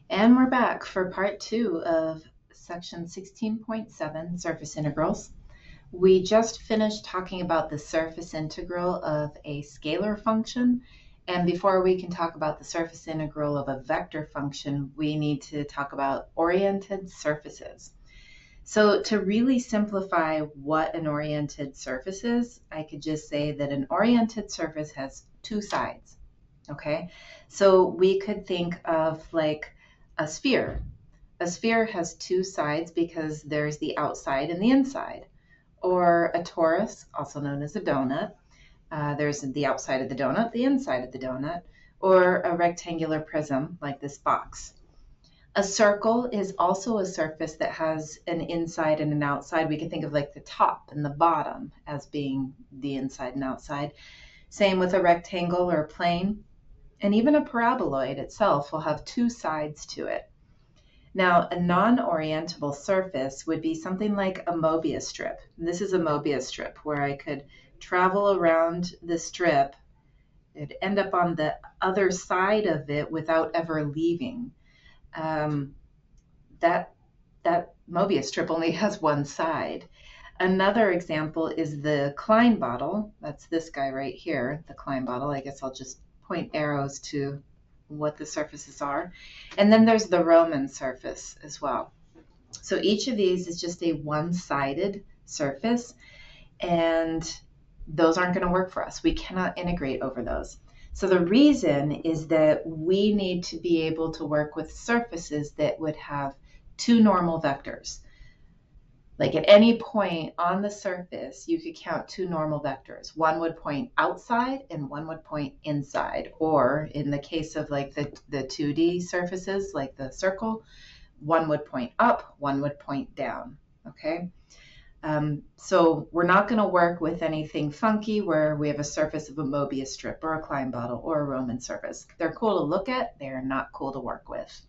And we're back for part two of section 16.7, surface integrals. We just finished talking about the surface integral of a scalar function. And before we can talk about the surface integral of a vector function, we need to talk about oriented surfaces. So to really simplify what an oriented surface is, I could just say that an oriented surface has two sides. Okay, so we could think of like a sphere. A sphere has two sides because there's the outside and the inside. Or a torus, also known as a donut. There's the outside of the donut, the inside of the donut, or a rectangular prism like this box. A circle is also a surface that has an inside and an outside. We can think of like the top and the bottom as being the inside and outside. Same with a rectangle or a plane. And even a paraboloid itself will have two sides to it. Now, a non-orientable surface would be something like a Mobius strip. This is a Mobius strip where I could travel around the strip. It'd end up on the other side of it without ever leaving. That Mobius strip only has one side. Another example is the Klein bottle. That's this guy right here, the Klein bottle. I guess I'll just point arrows to what the surfaces are. And then there's the Roman surface as well. So each of these is just a one-sided surface, and those aren't going to work for us. We cannot integrate over those. So the reason is that we need to be able to work with surfaces that would have two normal vectors. Like at any point on the surface, you could count two normal vectors. One would point outside and one would point inside. Or in the case of like the 2D surfaces, like the circle, one would point up, one would point down, okay? So we're not going to work with anything funky where we have a surface of a Mobius strip or a Klein bottle or a Roman surface. They're cool to look at, they're not cool to work with.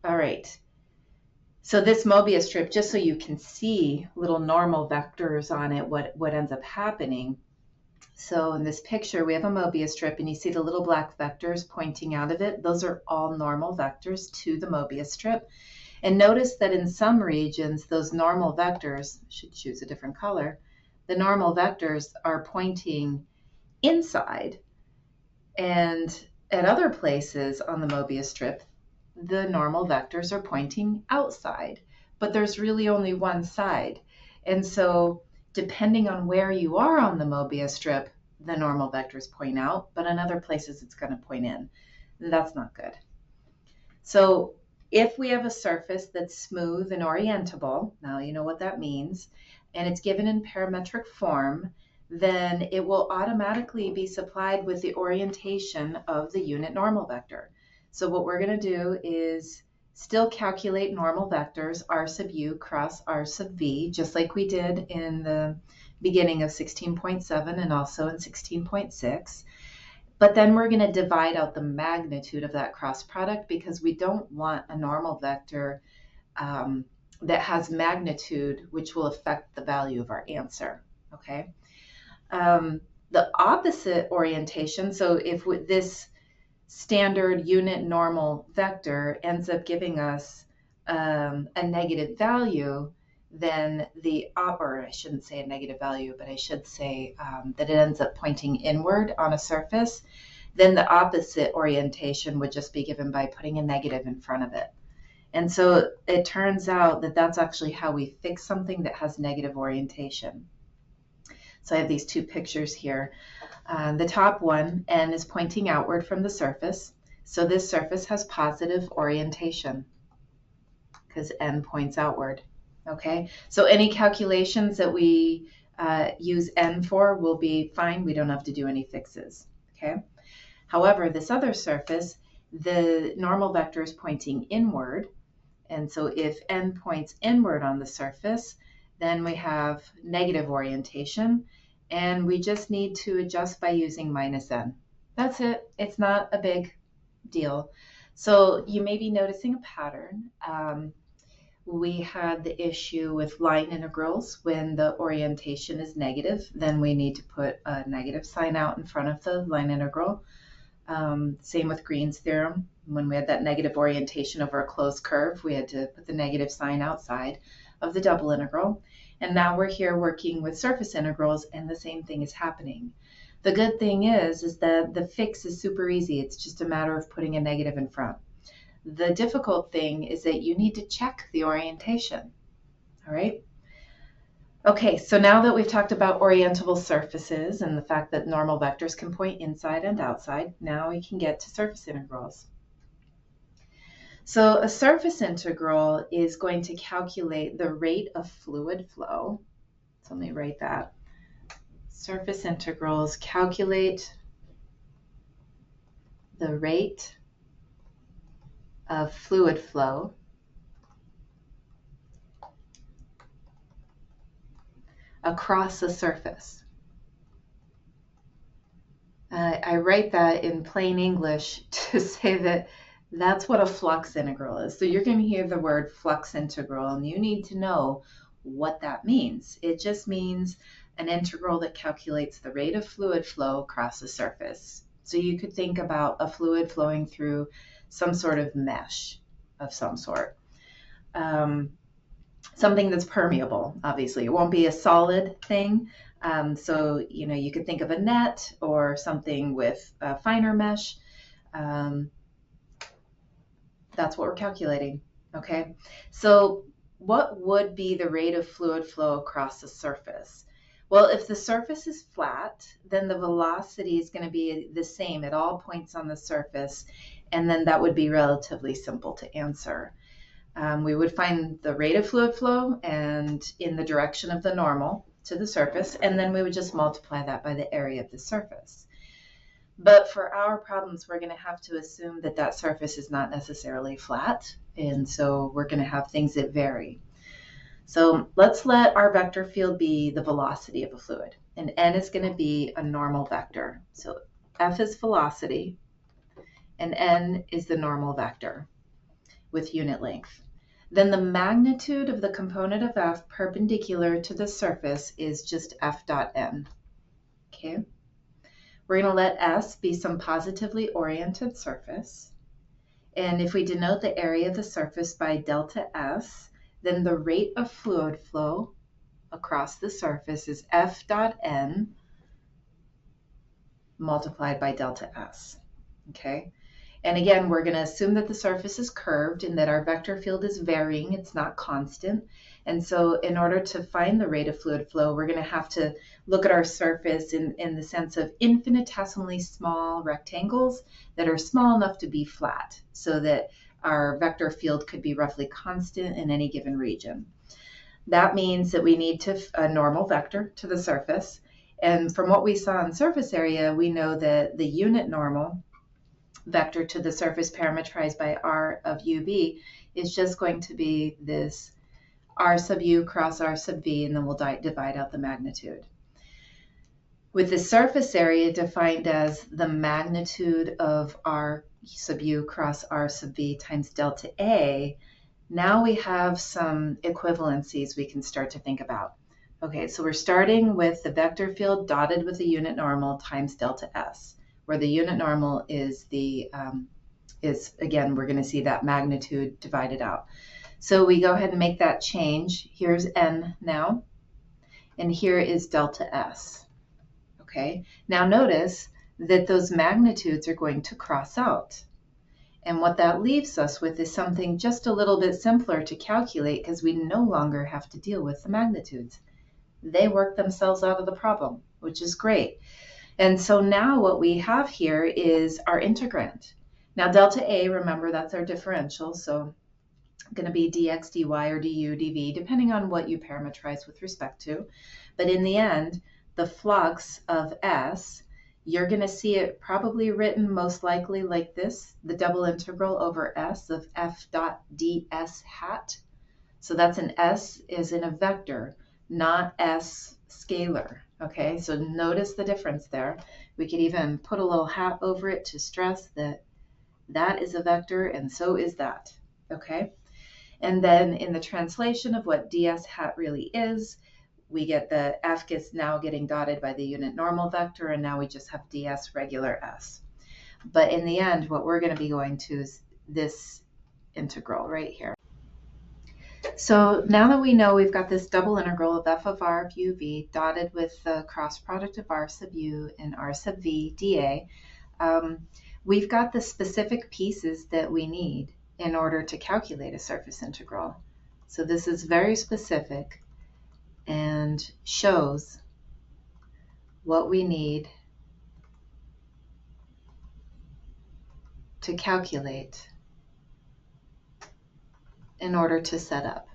All right. So this Mobius strip, just so you can see little normal vectors on it, what ends up happening. So in this picture, we have a Mobius strip, and you see the little black vectors pointing out of it. Those are all normal vectors to the Mobius strip. And notice that in some regions, those normal vectors, I should choose a different color, the normal vectors are pointing inside. And at other places on the Mobius strip, the normal vectors are pointing outside, but there's really only one side. And so depending on where you are on the Mobius strip, the normal vectors point out, but in other places it's going to point in. That's not good. So if we have a surface that's smooth and orientable, now you know what that means, and it's given in parametric form, then it will automatically be supplied with the orientation of the unit normal vector. So what we're going to do is still calculate normal vectors, r sub u cross r sub v, just like we did in the beginning of 16.7 and also in 16.6. But then we're going to divide out the magnitude of that cross product because we don't want a normal vector that has magnitude which will affect the value of our answer, okay? The opposite orientation, so if this standard unit normal vector ends up giving us a negative value, then or I shouldn't say a negative value, but I should say that it ends up pointing inward on a surface, then the opposite orientation would just be given by putting a negative in front of it. And so it turns out that that's actually how we fix something that has negative orientation. So I have these two pictures here. The top one, n, is pointing outward from the surface. So this surface has positive orientation because n points outward. Okay, so any calculations that we use n for will be fine. We don't have to do any fixes. Okay. However, this other surface, the normal vector is pointing inward. And so if n points inward on the surface, then we have negative orientation. And we just need to adjust by using minus n. That's it. It's not a big deal. So you may be noticing a pattern. We had the issue with line integrals. When the orientation is negative, then we need to put a negative sign out in front of the line integral. Same with Green's theorem. When we had that negative orientation over a closed curve, we had to put the negative sign outside of the double integral. And now we're here working with surface integrals, and the same thing is happening. The good thing is that the fix is super easy. It's just a matter of putting a negative in front. The difficult thing is that you need to check the orientation. All right? Okay, so now that we've talked about orientable surfaces and the fact that normal vectors can point inside and outside, now we can get to surface integrals. So a surface integral is going to calculate the rate of fluid flow. So let me write that. Surface integrals calculate the rate of fluid flow across a surface. I write that in plain English to say that that's what a flux integral is. So you're going to hear the word flux integral, and you need to know what that means. It just means an integral that calculates the rate of fluid flow across a surface. So you could think about a fluid flowing through some sort of mesh of some sort. Something that's permeable, obviously. It won't be a solid thing. So, you could think of a net or something with a finer mesh. That's what we're calculating, okay? So what would be the rate of fluid flow across the surface? Well, if the surface is flat, then the velocity is going to be the same at all points on the surface, and then that would be relatively simple to answer. We would find the rate of fluid flow and in the direction of the normal to the surface, and then we would just multiply that by the area of the surface. But for our problems, we're going to have to assume that that surface is not necessarily flat, and so we're going to have things that vary. So let's let our vector field be the velocity of a fluid, and n is going to be a normal vector. So f is velocity, and n is the normal vector with unit length. Then the magnitude of the component of f perpendicular to the surface is just f dot n. Okay. We're going to let S be some positively oriented surface. And if we denote the area of the surface by delta S, then the rate of fluid flow across the surface is F dot N multiplied by delta S. Okay? And again, we're going to assume that the surface is curved and that our vector field is varying. It's not constant. And so in order to find the rate of fluid flow, we're going to have to look at our surface in the sense of infinitesimally small rectangles that are small enough to be flat so that our vector field could be roughly constant in any given region. That means that we need a normal vector to the surface. And from what we saw in surface area, we know that the unit normal vector to the surface parametrized by r of uv is just going to be this r sub u cross r sub v, and then we'll divide out the magnitude. With the surface area defined as the magnitude of r sub u cross r sub v times delta A, now we have some equivalencies we can start to think about. Okay, so we're starting with the vector field dotted with the unit normal times delta S, where the unit normal is again, we're going to see that magnitude divided out. So we go ahead and make that change. Here's n now, and here is delta S. Okay, now notice that those magnitudes are going to cross out. And what that leaves us with is something just a little bit simpler to calculate because we no longer have to deal with the magnitudes. They work themselves out of the problem, which is great. And so now what we have here is our integrand. Now delta A, remember, that's our differential, so going to be dx, dy, or du, dv, depending on what you parameterize with respect to. But in the end, the flux of S, you're going to see it probably written most likely like this, the double integral over S of f dot ds hat. So that's an S is in a vector, not S scalar. Okay, so notice the difference there. We could even put a little hat over it to stress that that is a vector and so is that. Okay, and then in the translation of what ds hat really is, we get the f gets now getting dotted by the unit normal vector, and now we just have ds regular S. But in the end, what we're going to be going to is this integral right here. So now that we know we've got this double integral of f of r of u v dotted with the cross product of r sub u and r sub v dA, we've got the specific pieces that we need in order to calculate a surface integral. So this is very specific and shows what we need to calculate in order to set up.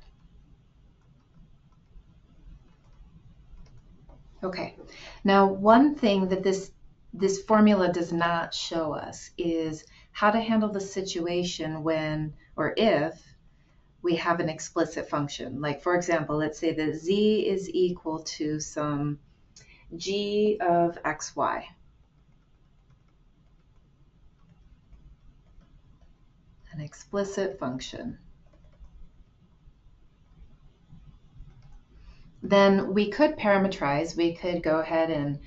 Okay, now one thing that this formula does not show us is how to handle the situation when or if we have an explicit function. Like for example, let's say that z is equal to some g of xy. An explicit function. Then we could parameterize. We could go ahead and,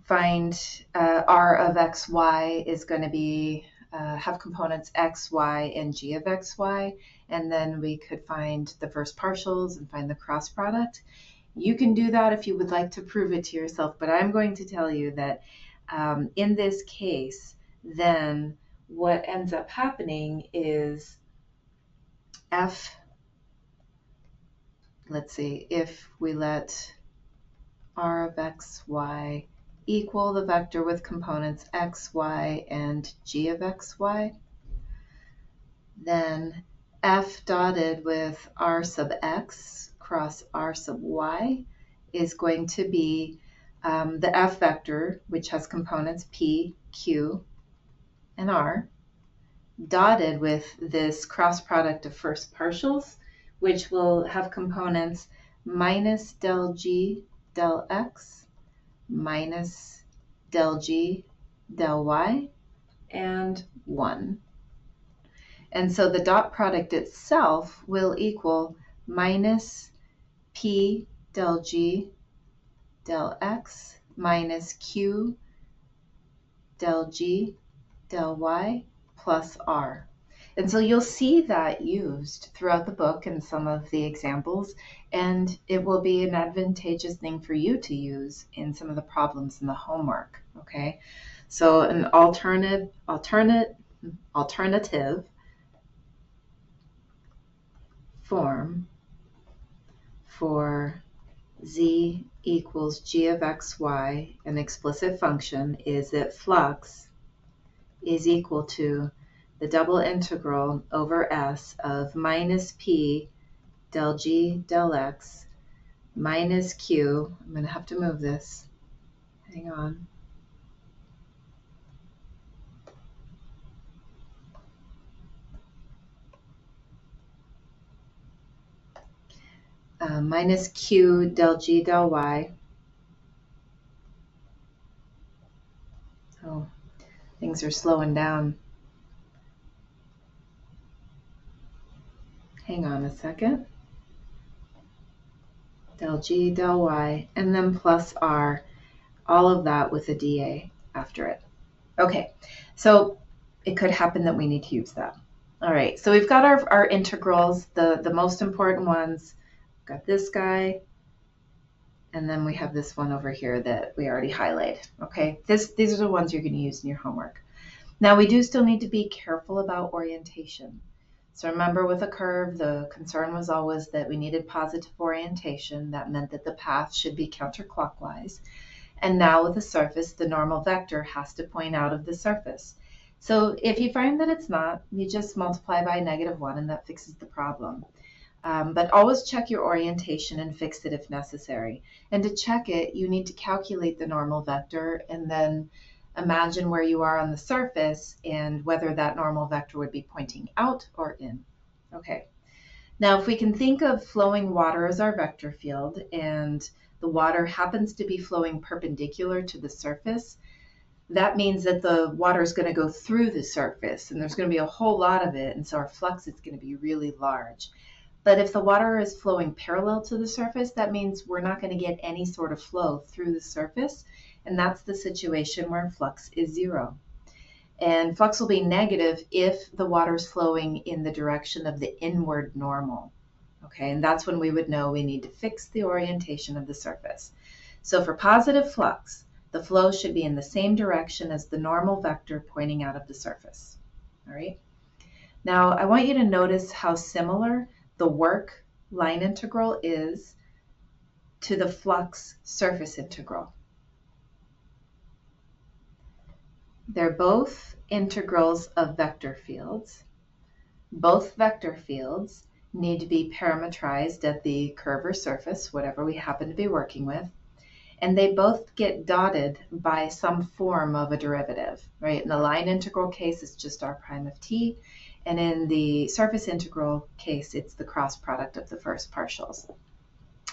find r of xy is going to be have components x, y, and g of xy, and then we could find the first partials and find the cross product. You can do that if you would like to prove it to yourself, but I'm going to tell you that in this case, then what ends up happening is let's see, if we let r of xy equal the vector with components x, y, and g of xy, then f dotted with r sub x cross r sub y is going to be the f vector, which has components p, q, and r, dotted with this cross product of first partials, which will have components minus del g del x minus del g del y and 1. And so the dot product itself will equal minus p del g del x minus q del g del y plus r. And so you'll see that used throughout the book and some of the examples, and it will be an advantageous thing for you to use in some of the problems in the homework, okay? So an alternative form for z equals g of xy, an explicit function, is that flux is equal to the double integral over S of minus P del G del X minus Q. I'm going to have to move this. Hang on. Minus Q del G del Y. Oh, things are slowing down. Hang on a second. Del G del Y, and then plus R, all of that with a dA after it. Okay, so it could happen that we need to use that. All right, so we've got our integrals, the most important ones. We've got this guy, and then we have this one over here that we already highlighted. Okay, these are the ones you're going to use in your homework. Now we do still need to be careful about orientation. So remember, with a curve, the concern was always that we needed positive orientation. That meant that the path should be counterclockwise. And now with a surface, the normal vector has to point out of the surface. So if you find that it's not, you just multiply by -1 and that fixes the problem. But always check your orientation and fix it if necessary. And to check it, you need to calculate the normal vector and then imagine where you are on the surface and whether that normal vector would be pointing out or in. Okay. Now, if we can think of flowing water as our vector field and the water happens to be flowing perpendicular to the surface, that means that the water is going to go through the surface and there's going to be a whole lot of it, and so our flux is going to be really large. But if the water is flowing parallel to the surface, that means we're not going to get any sort of flow through the surface, and that's the situation where flux is 0. And flux will be negative if the water is flowing in the direction of the inward normal. Okay, and that's when we would know we need to fix the orientation of the surface. So for positive flux, the flow should be in the same direction as the normal vector pointing out of the surface. All right. Now I want you to notice how similar the work line integral is to the flux surface integral. They're both integrals of vector fields. Both vector fields need to be parametrized at the curve or surface, whatever we happen to be working with. And they both get dotted by some form of a derivative, right? In the line integral case, it's just r prime of t. And in the surface integral case, it's the cross product of the first partials.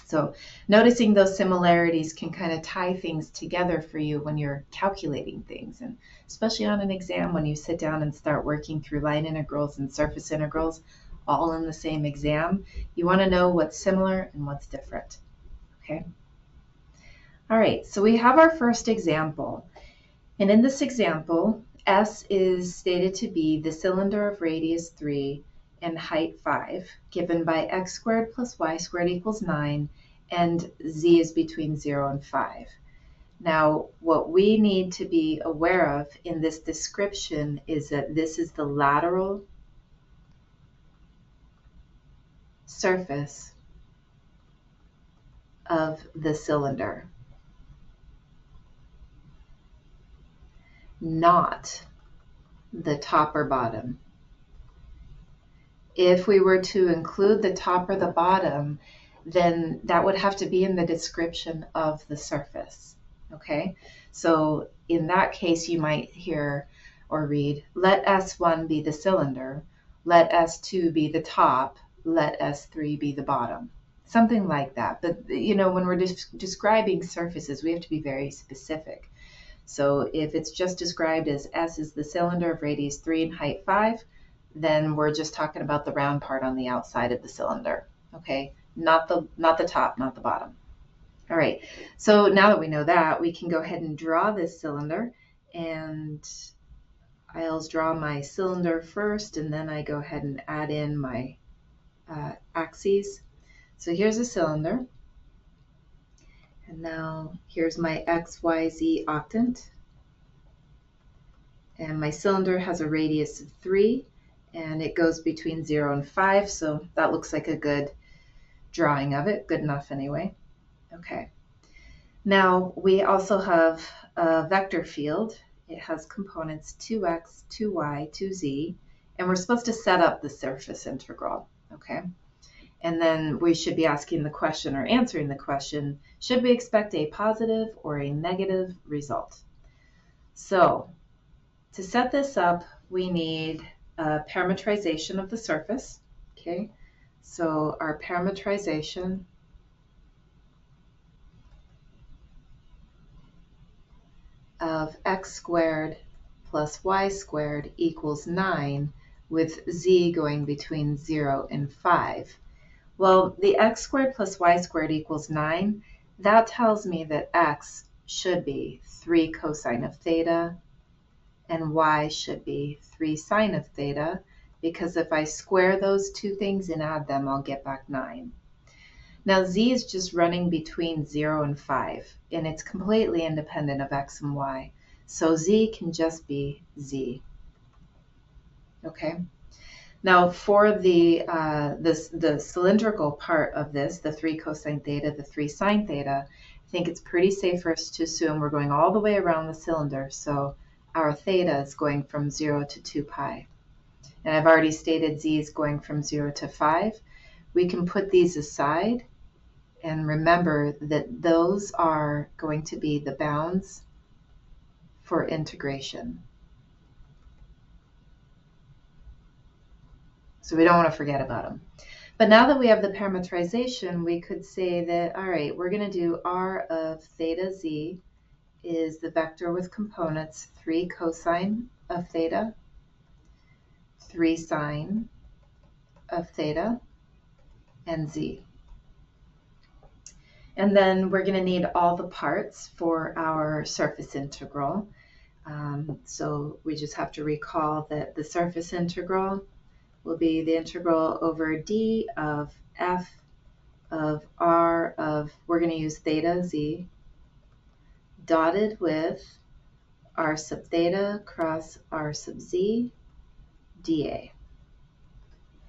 So noticing those similarities can kind of tie things together for you when you're calculating things, and especially on an exam when you sit down and start working through line integrals and surface integrals all in the same exam, you want to know what's similar and what's different. Okay. All right, so we have our first example, and in this example, S is stated to be the cylinder of radius 3 and height 5, given by x squared plus y squared equals 9, and z is between 0 and 5. Now, what we need to be aware of in this description is that this is the lateral surface of the cylinder, not the top or bottom. If we were to include the top or the bottom, then that would have to be in the description of the surface. Okay, so in that case, you might hear or read, let S1 be the cylinder, let S2 be the top, let S3 be the bottom. Something like that. But you know, when we're describing surfaces, we have to be very specific. So if it's just described as S is the cylinder of radius 3 and height 5, then we're just talking about the round part on the outside of the cylinder, okay? Not the top, not the bottom. All right, so now that we know that, we can go ahead and draw this cylinder, and I'll draw my cylinder first, and then I go ahead and add in my axes. So here's a cylinder, and now here's my X, Y, Z octant, and my cylinder has a radius of 3, and it goes between 0 and 5, so that looks like a good drawing of it, good enough anyway. Okay. Now we also have a vector field. It has components 2x, 2y, 2z, and we're supposed to set up the surface integral, okay? And then we should be asking the question or answering the question, should we expect a positive or a negative result? So to set this up, we need a parametrization of the surface, okay? So our parametrization of x squared plus y squared equals 9, with z going between 0 and 5. Well, the x squared plus y squared equals 9, that tells me that x should be 3 cosine of theta, and y should be 3 sine of theta, because if I square those two things and add them, I'll get back 9. Now z is just running between 0 and 5, and it's completely independent of x and y. So z can just be z. Okay. Now for the cylindrical part of this, the 3 cosine theta, the 3 sine theta, I think it's pretty safe for us to assume we're going all the way around the cylinder. So our theta is going from 0 to 2 pi. And I've already stated z is going from 0 to 5. We can put these aside and remember that those are going to be the bounds for integration. So we don't want to forget about them. But now that we have the parametrization, we could say that, all right, we're going to do r of theta z is the vector with components 3 cosine of theta, 3 sine of theta, and z. And then we're going to need all the parts for our surface integral. So we just have to recall that the surface integral will be the integral over d of f of r of, we're going to use theta z, dotted with r sub theta cross r sub z dA.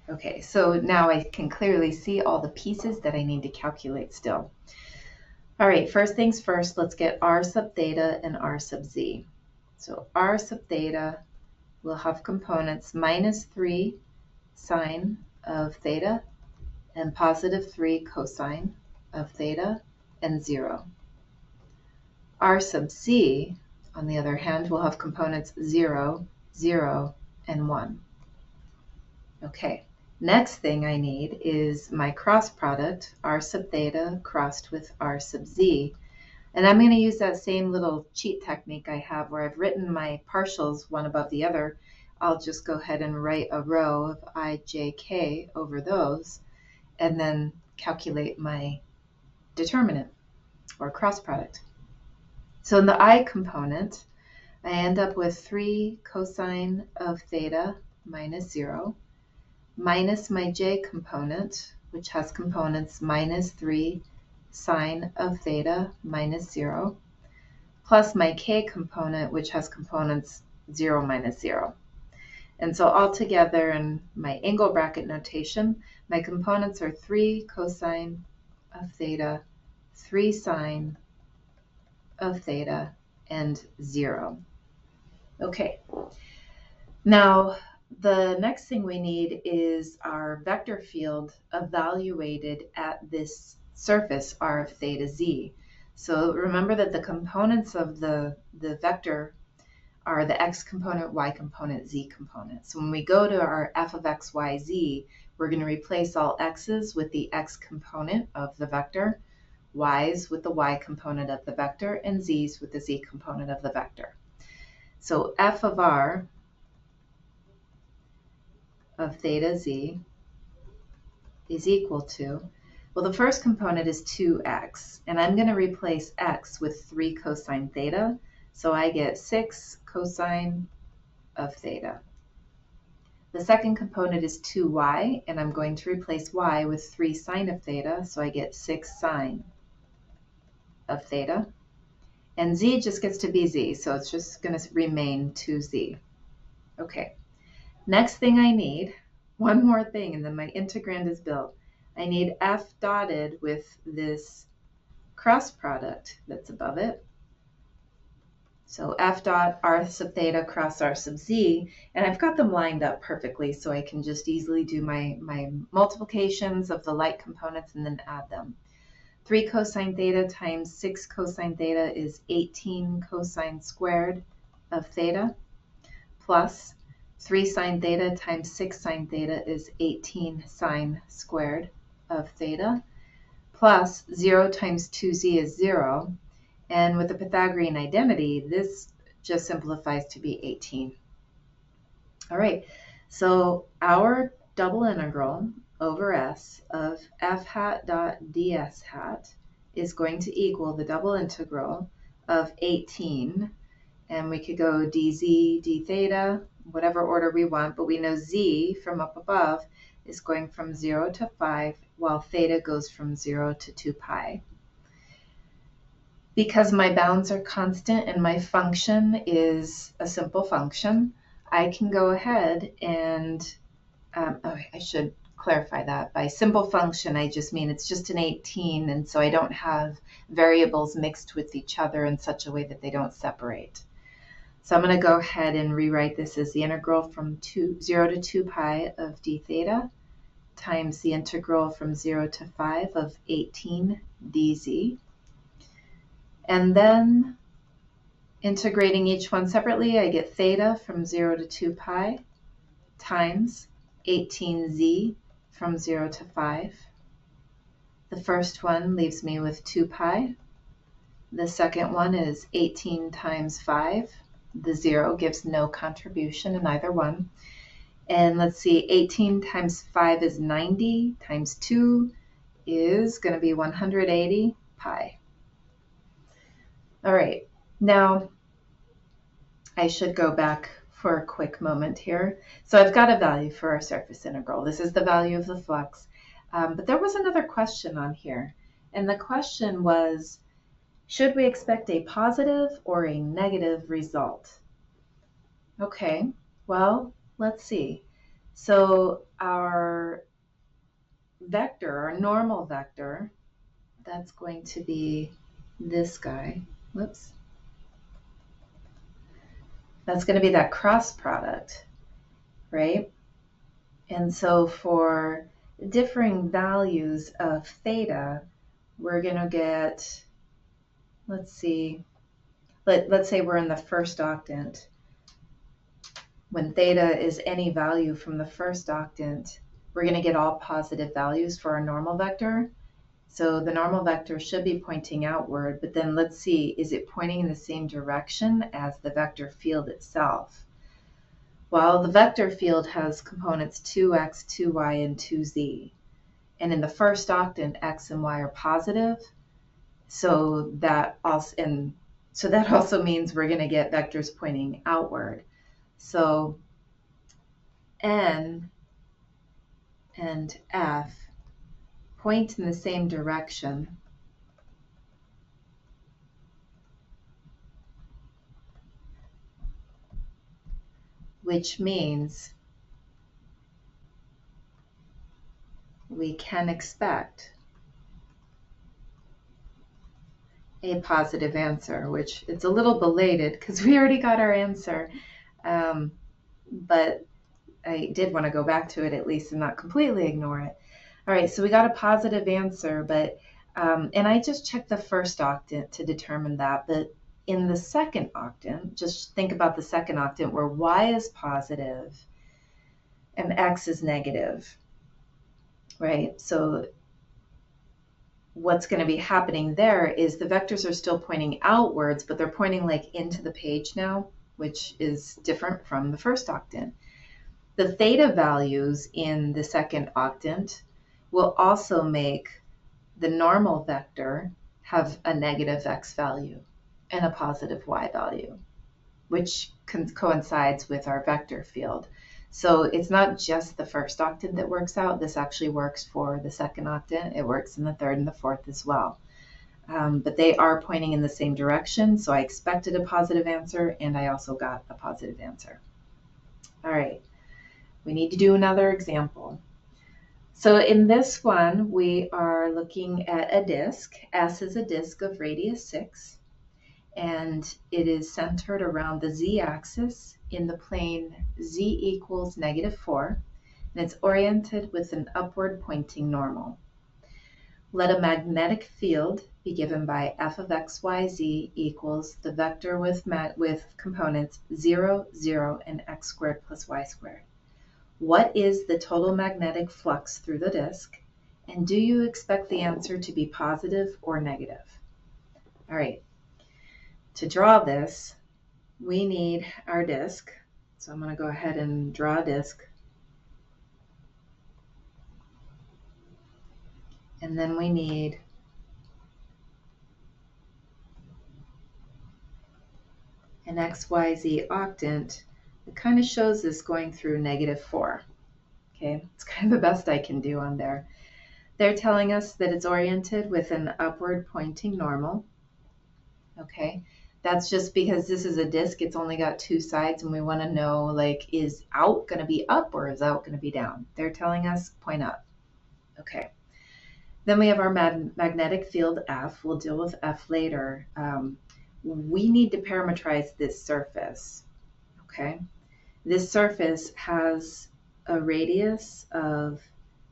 Okay, so now I can clearly see all the pieces that I need to calculate still. All right, first things first, let's get r sub theta and r sub z. So r sub theta will have components minus 3 sine of theta and positive 3 cosine of theta and 0. R sub z, on the other hand, will have components 0, 0, and 1. Okay, next thing I need is my cross product, r sub theta crossed with r sub z. And I'm going to use that same little cheat technique I have where I've written my partials one above the other. I'll just go ahead and write a row of I, J, K over those, and then calculate my determinant or cross product. So in the I component, I end up with 3 cosine of theta minus 0, minus my J component, which has components minus 3 sine of theta minus 0, plus my K component, which has components 0 minus 0. And so altogether in my angle bracket notation, my components are 3 cosine of theta, 3 sine of theta, and 0. Okay, now the next thing we need is our vector field evaluated at this surface r of theta z. So remember that the components of the vector are the x component, y component, z component. So when we go to our f of x, y, z, we're going to replace all x's with the x component of the vector, y's with the y component of the vector, and z's with the z component of the vector. So f of r of theta z is equal to, well, the first component is 2x, and I'm going to replace x with 3 cosine theta, so I get 6 cosine of theta. The second component is 2y, and I'm going to replace y with 3 sine of theta, so I get 6 sine of theta. And z just gets to be z, so it's just going to remain 2z. Okay, next thing I need, one more thing, and then my integrand is built. I need f dotted with this cross product that's above it. So f dot r sub theta cross r sub z, and I've got them lined up perfectly so I can just easily do my multiplications of the like components and then add them. 3 cosine theta times 6 cosine theta is 18 cosine squared of theta, plus 3 sine theta times 6 sine theta is 18 sine squared of theta, plus 0 times 2z is 0. And with the Pythagorean identity, this just simplifies to be 18. All right, so our double integral over S of f hat dot ds hat is going to equal the double integral of 18. And we could go dz, d theta, whatever order we want, but we know z from up above is going from 0 to 5, while theta goes from 0 to 2 pi. Because my bounds are constant and my function is a simple function, I can go ahead and, I should clarify that. By simple function, I just mean it's just an 18, and so I don't have variables mixed with each other in such a way that they don't separate. So I'm going to go ahead and rewrite this as the integral from 0 to 2 pi of d theta times the integral from 0 to 5 of 18 dz. And then integrating each one separately, I get theta from 0 to 2 pi times 18z from 0 to 5. The first one leaves me with 2 pi. The second one is 18 times 5. The 0 gives no contribution in either one. And let's see, 18 times 5 is 90, times 2 is going to be 180 pi. All right, now I should go back for a quick moment here. So I've got a value for our surface integral. This is the value of the flux. But there was another question on here. And the question was, should we expect a positive or a negative result? Okay, well, let's see. So our vector, our normal vector, that's going to be this guy. Whoops. That's going to be that cross product, right? And so for differing values of theta, we're going to get, let's see, let's say we're in the first octant. When theta is any value from the first octant, we're going to get all positive values for our normal vector. So the normal vector should be pointing outward, but then let's see, is it pointing in the same direction as the vector field itself? Well, the vector field has components 2x, 2y, and 2z. And in the first octant, x and y are positive. So that also means we're going to get vectors pointing outward. So n and f point in the same direction. Which means we can expect a positive answer, which it's a little belated because we already got our answer. But I did want to go back to it at least and not completely ignore it. All right, so we got a positive answer, but and I just checked the first octant to determine that. But in the second octant, just think about the second octant where y is positive and x is negative, right? So what's going to be happening there is the vectors are still pointing outwards, but they're pointing like into the page now, which is different from the first octant. The theta values in the second octant will also make the normal vector have a negative x value and a positive y value, which coincides with our vector field. So it's not just the first octant that works out. This actually works for the second octant. It works in the third and the fourth as well. But they are pointing in the same direction. So I expected a positive answer, and I also got a positive answer. All right, we need to do another example. So in this one, we are looking at a disk. S is a disk of radius 6, and it is centered around the z-axis in the plane z equals -4, and it's oriented with an upward pointing normal. Let a magnetic field be given by f of x, y, z equals the vector with components 0, 0, and x squared plus y squared. What is the total magnetic flux through the disk, and do you expect the answer to be positive or negative? All right, to draw this, we need our disk. So I'm going to go ahead and draw a disk. And then we need an XYZ octant that kind of shows this going through -4. Okay, it's kind of the best I can do on there. They're telling us that it's oriented with an upward pointing normal. Okay, that's just because this is a disk, it's only got two sides, and we want to know, like, is out going to be up or is out going to be down? They're telling us point up. Okay, then we have our magnetic field F. We'll deal with F later. We need to parametrize this surface. Okay, this surface has a radius of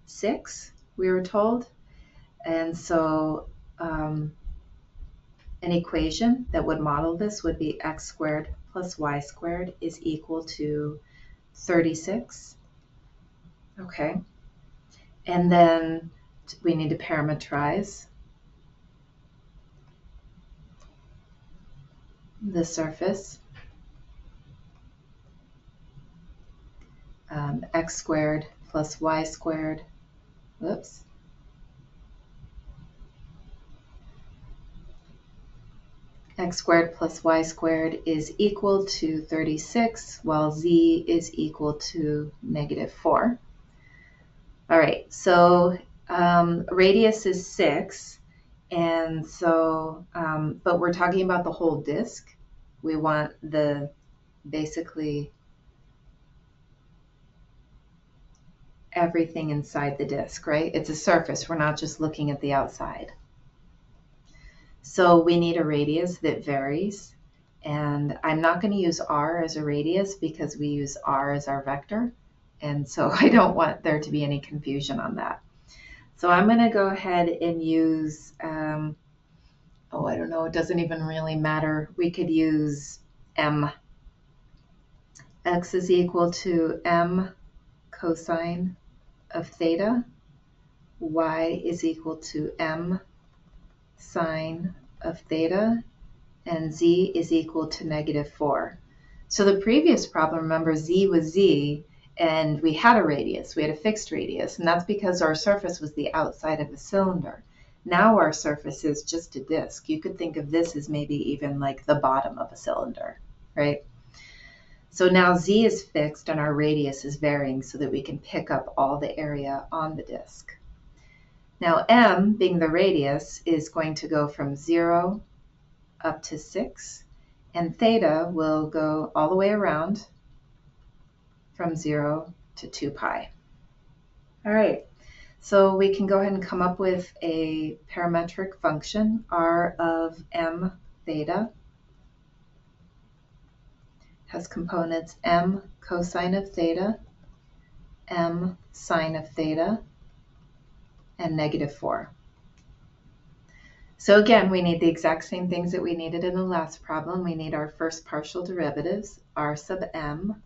6, we were told, and so an equation that would model this would be x squared plus y squared is equal to 36. Okay, and then we need to parametrize the surface. X squared plus y squared, whoops, x squared plus y squared is equal to 36, while z is equal to -4. All right, so radius is 6, and so, but we're talking about the whole disk. We want the, basically, everything inside the disk, right? It's a surface. We're not just looking at the outside. So we need a radius that varies. And I'm not going to use r as a radius because we use r as our vector. And so I don't want there to be any confusion on that. So I'm going to go ahead and use, oh, I don't know, it doesn't even really matter. We could use m. X is equal to m cosine of theta. Y is equal to m sine of theta. And z is equal to -4. So the previous problem, remember, z was z, and we had a radius. We had a fixed radius, and that's because our surface was the outside of a cylinder. Now our surface is just a disk. You could think of this as maybe even like the bottom of a cylinder, right? So now z is fixed and our radius is varying so that we can pick up all the area on the disk. Now m, being the radius, is going to go from 0 up to 6, and theta will go all the way around from 0 to 2 pi. All right, so we can go ahead and come up with a parametric function, r of m theta has components m cosine of theta, m sine of theta, and -4. So again, we need the exact same things that we needed in the last problem. We need our first partial derivatives, r sub m.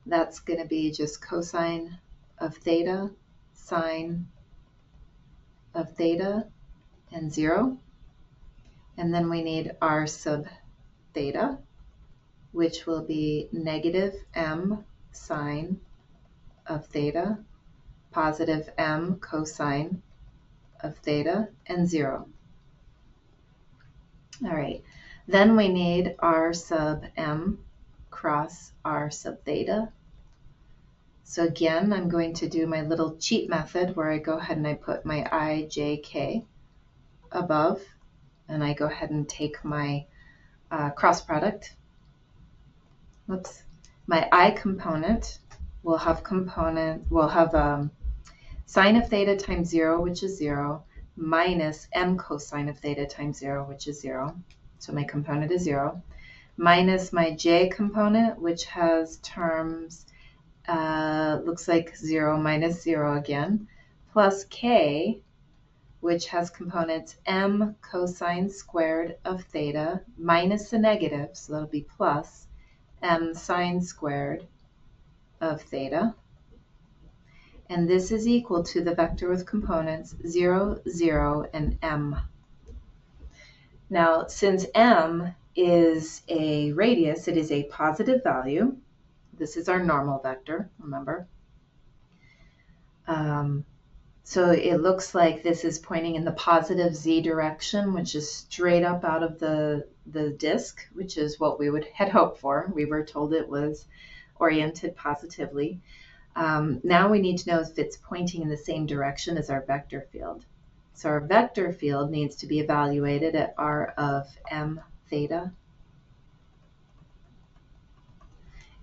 That's going to be just cosine of theta, sine of theta, and 0. And then we need r sub theta, which will be -m sine of theta, positive m cosine of theta, and 0. All right, then we need r sub m cross r sub theta. So again, I'm going to do my little cheat method where I go ahead and I put my I, J, K above, and I go ahead and take my cross product. Whoops. My I component will have sine of theta times 0, which is 0, minus m cosine of theta times 0, which is 0. So my component is 0, minus my j component, which has terms, looks like 0 minus 0 again, plus k, which has components m cosine squared of theta minus the negative, so that'll be plus m sine squared of theta. And this is equal to the vector with components 0, 0, and m. Now, since m is a radius, it is a positive value. This is our normal vector, remember. So it looks like this is pointing in the positive z direction, which is straight up out of the disk, which is what we had hoped for. We were told it was oriented positively. Now we need to know if it's pointing in the same direction as our vector field. So our vector field needs to be evaluated at r of m theta.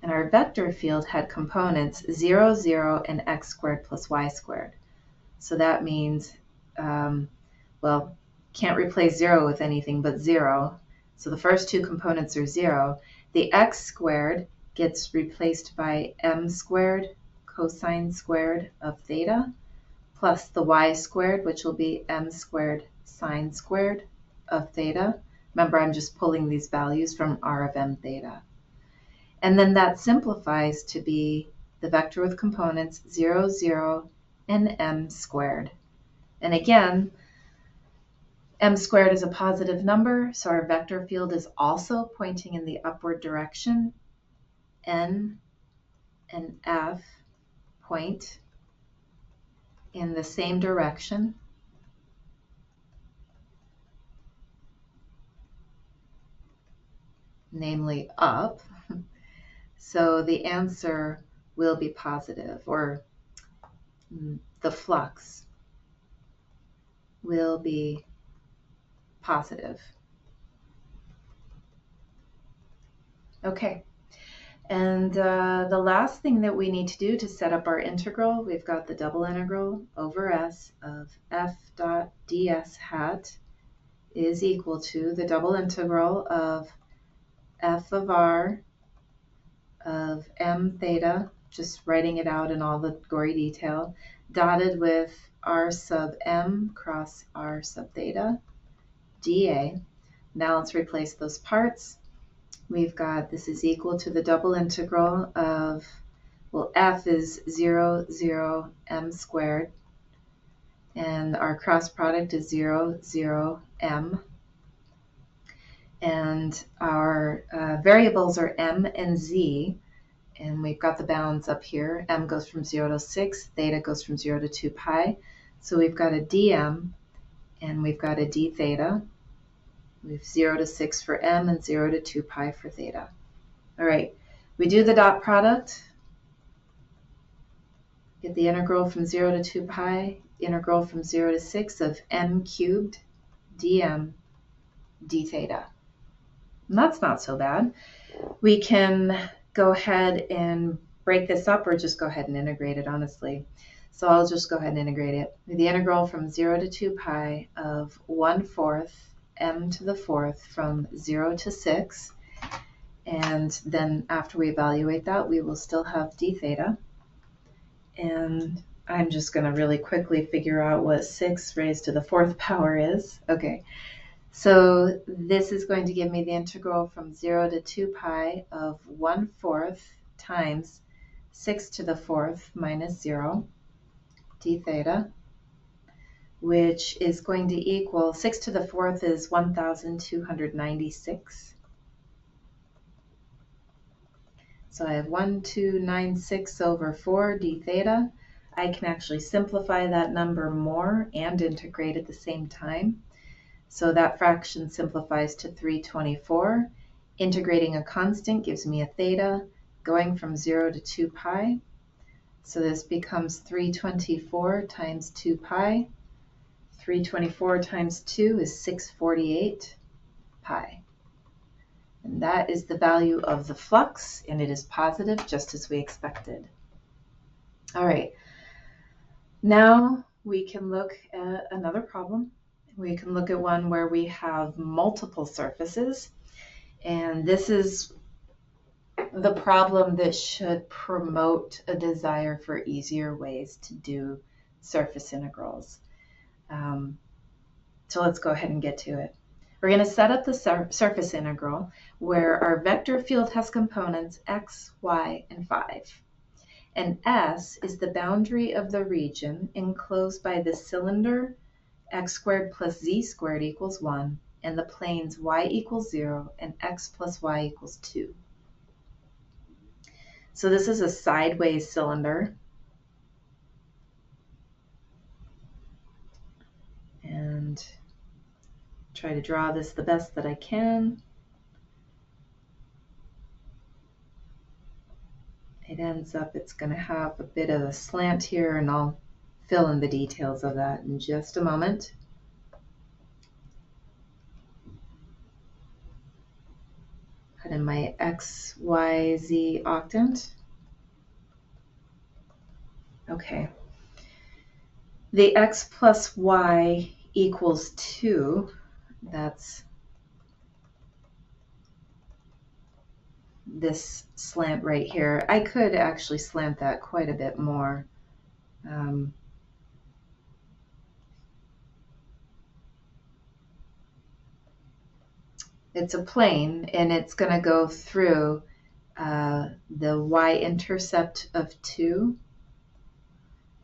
And our vector field had components 0, 0, and x squared plus y squared. So that means, well, can't replace 0 with anything but 0. So the first two components are 0. The x squared gets replaced by m squared cosine squared of theta, plus the y squared, which will be m squared sine squared of theta. Remember, I'm just pulling these values from r of m theta. And then that simplifies to be the vector with components 0, 0, and m squared. And again, m squared is a positive number, so our vector field is also pointing in the upward direction. N and f point in the same direction. namely up. So the answer will be positive, or the flux will be positive. Okay, and the last thing that we need to do to set up our integral, we've got the double integral over S of f dot ds hat is equal to the double integral of f of r of m theta, just writing it out in all the gory detail, dotted with r sub m cross r sub theta dA. Now let's replace those parts. We've got this is equal to the double integral of, well, f is 0, 0, m squared, and our cross product is 0, 0, m. And our variables are m and z, and we've got the bounds up here. M goes from 0 to 6, theta goes from 0 to 2 pi. So we've got a dm, and we've got a d theta. We have 0 to 6 for m and 0 to 2 pi for theta. All right, we do the dot product, get the integral from 0 to 2 pi, integral from 0 to 6 of m cubed dm d theta. And that's not so bad. We can go ahead and break this up, or just go ahead and integrate it, honestly. So I'll just go ahead and integrate it. The integral from 0 to 2 pi of 1/4 m to the 4th from 0 to 6. And then after we evaluate that, we will still have d theta. And I'm just going to really quickly figure out what 6 raised to the 4th power is. Okay, so this is going to give me the integral from 0 to 2 pi of 1/4 times 6 to the 4th minus 0 d theta, which is going to equal 6 to the 4th is 1,296. So I have 1,296 over 4 d theta. I can actually simplify that number more and integrate at the same time. So that fraction simplifies to 324. Integrating a constant gives me a theta going from 0 to 2 pi. So this becomes 324 times 2 pi. 324 times 2 is 648 pi. And that is the value of the flux, and it is positive, just as we expected. All right, now we can look at another problem. We can look at one where we have multiple surfaces, and this is the problem that should promote a desire for easier ways to do surface integrals. So let's go ahead and get to it. We're going to set up the surface integral where our vector field has components x, y, and 5. And S is the boundary of the region enclosed by the cylinder x squared plus z squared equals 1, and the planes y equals 0 and x plus y equals 2. So this is a sideways cylinder. And try to draw this the best that I can. It ends up, it's going to have a bit of a slant here, and I'll fill in the details of that in just a moment. Put in my x, y, z octant. Okay. The x plus y equals 2. That's this slant right here. I could actually slant that quite a bit more. It's a plane, and it's going to go through the y-intercept of 2,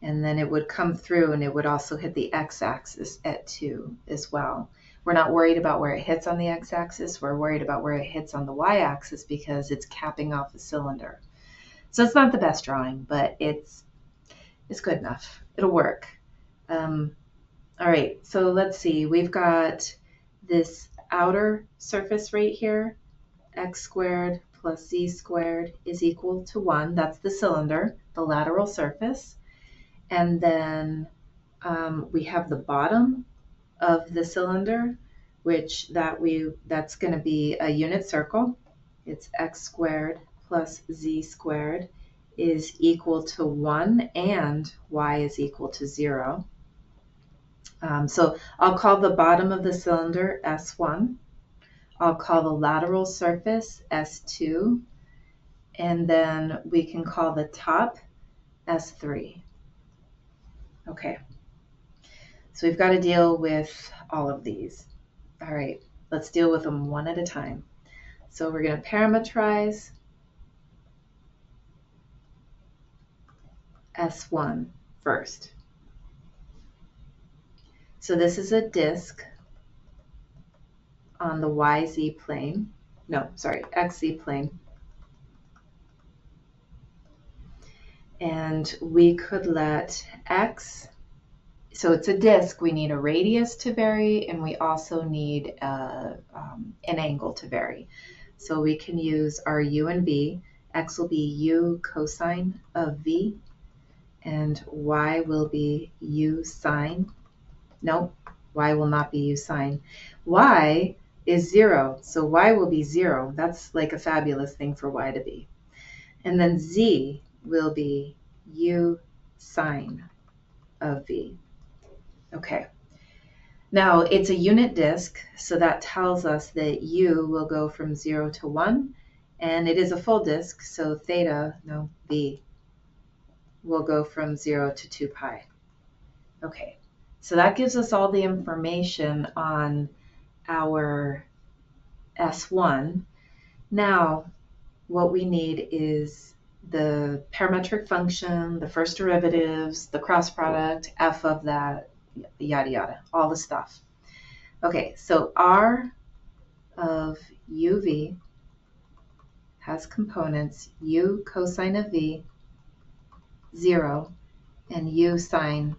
and then it would come through, and it would also hit the x-axis at 2 as well. We're not worried about where it hits on the x-axis. We're worried about where it hits on the y-axis because it's capping off the cylinder. So it's not the best drawing, but it's good enough. It'll work. All right, so let's see. We've got this outer surface right here, x squared plus z squared is equal to 1. That's the cylinder, the lateral surface. And then we have the bottom of the cylinder, which that's going to be a unit circle. It's x squared plus z squared is equal to 1 and y is equal to 0. So I'll call the bottom of the cylinder S1. I'll call the lateral surface S2. And then we can call the top S3. Okay. So we've got to deal with all of these. All right, let's deal with them one at a time. So we're going to parameterize S1 first. So this is a disk on the YZ plane. No, sorry, XZ plane. And we could let X, so it's a disk, we need a radius to vary, and we also need an angle to vary. So we can use our U and V. X will be U cosine of V, and Y will be U sine. Nope, Y will not be U sine. Y is 0, so Y will be 0. That's like a fabulous thing for Y to be. And then Z will be U sine of V. Okay. Now it's a unit disk, so that tells us that U will go from 0 to 1, and it is a full disk, so V will go from 0 to 2 pi. Okay, so that gives us all the information on our S1. Now, what we need is the parametric function, the first derivatives, the cross product, f of that, yada yada, all the stuff. Okay, so R of uv has components u cosine of v, 0, and u sine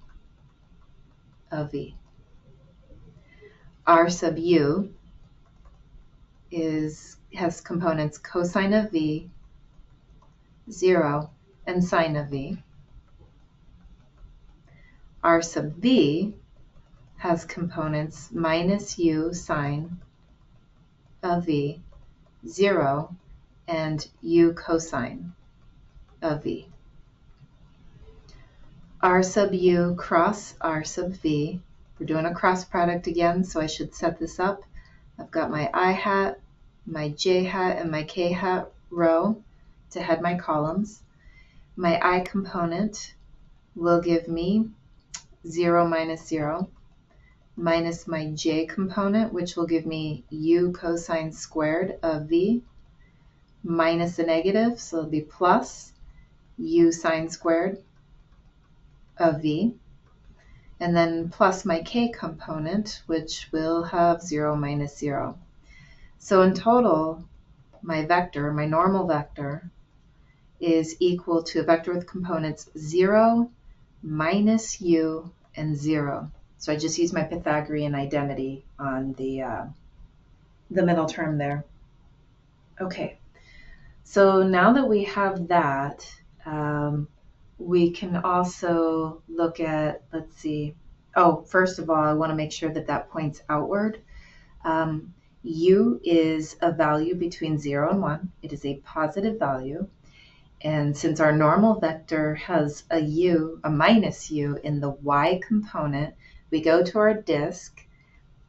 of v. R sub u has components cosine of v, 0, and sine of v. R sub v has components minus u sine of v, 0, and u cosine of v. R sub u cross R sub v. We're doing a cross product again, so I should set this up. I've got my I hat, my j hat, and my k hat row to head my columns. My I component will give me 0 minus 0, minus my j component, which will give me u cosine squared of v, minus a negative, so it'll be plus u sine squared of v, and then plus my k component, which will have 0 minus 0. So in total, my vector, my normal vector, is equal to a vector with components 0, minus u, and 0. So I just use my Pythagorean identity on the middle term there. Okay, so now that we have that, we can also look at, let's see, first of all, I want to make sure that that points outward. U is a value between 0 and 1. It is a positive value. And since our normal vector has a minus u in the y component, we go to our disk,